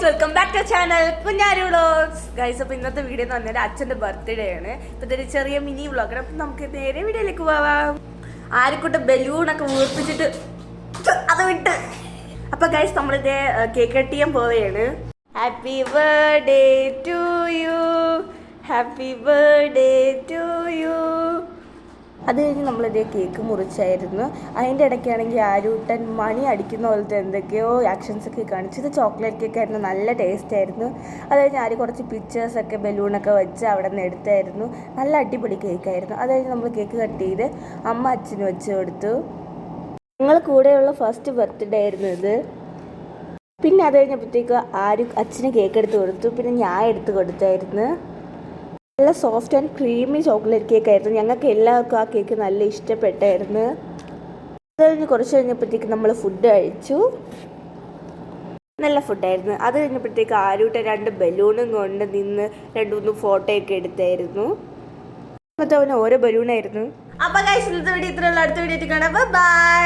Welcome back to channel Kunjaru vlogs. Guys, അപ്പോൾ ഇന്നത്തെ video എന്ന് പറഞ്ഞാൽ അച്ഛൻ്റെ ബർത്ത്ഡേ ആണ്. ഇപ്പോൾ ഇതൊരു ചെറിയ മിനി വ്ളോഗാണ്. അപ്പം നമുക്ക് നേരെ വീഡിയോയിലേക്ക് പോവാം. ആരെക്കൂട്ട് ബലൂണൊക്കെ വീർപ്പിച്ചിട്ട് അത് വിട്ട്. അപ്പോൾ ഗൈസ്, നമ്മളിത് കേക്ക് കട്ട് ചെയ്യാൻ പോവുകയാണ്. Happy birthday to you, happy birthday to you. അത് കഴിഞ്ഞ് നമ്മളിതേ കേക്ക് മുറിച്ചായിരുന്നു. അതിൻ്റെ ഇടയ്ക്കാണെങ്കിൽ ആരൂട്ടൻ മണി അടിക്കുന്ന പോലത്തെ എന്തൊക്കെയോ ആക്ഷൻസൊക്കെ കാണിച്ചത്. ചോക്ലേറ്റ് കേക്ക് ആയിരുന്നു, നല്ല ടേസ്റ്റ് ആയിരുന്നു. അത് കഴിഞ്ഞ് ആര് കുറച്ച് പിക്ചേഴ്സൊക്കെ ബലൂണൊക്കെ വെച്ച് അവിടെ നിന്ന് എടുത്തായിരുന്നു. നല്ല അടിപൊളി കേക്കായിരുന്നു. അത് കഴിഞ്ഞ് നമ്മൾ കേക്ക് കട്ട് ചെയ്ത് അമ്മ അച്ഛന് വെച്ച് കൊടുത്തു. ഞങ്ങൾ കൂടെയുള്ള ഫസ്റ്റ് ബർത്ത്ഡേ ആയിരുന്നു ഇത്. പിന്നെ അത് കഴിഞ്ഞപ്പോഴത്തേക്ക് അച്ഛന് കേക്ക് എടുത്ത് കൊടുത്തു. പിന്നെ ഞാൻ എടുത്ത് കൊടുത്തായിരുന്നു. നല്ല soft and creamy chocolate cake ആയിരുന്നു. ഞങ്ങൾക്ക് എല്ലാവർക്കും ആ കേക്ക് നല്ല ഇഷ്ടപ്പെട്ടായിരുന്നു. അത് കഴിഞ്ഞ് കുറച്ച് കഴിഞ്ഞപ്പോഴത്തേക്ക് നമ്മൾ ഫുഡ് കഴിച്ചു. നല്ല ഫുഡായിരുന്നു. അത് കഴിഞ്ഞപ്പോഴത്തേക്ക് ആരൂട്ട 2 ബലൂണും കൊണ്ട് നിന്ന് 2-3 ഫോട്ടോയൊക്കെ എടുത്തായിരുന്നു. എന്നിട്ട് അവന് ഓരോ ബലൂണായിരുന്നു. അപ്പോൾ ഗൈസ്, ഇന്നത്തെ വീഡിയോ ഇത്രയുള്ള. അടുത്ത വീഡിയോ കാണാം. ബൈ.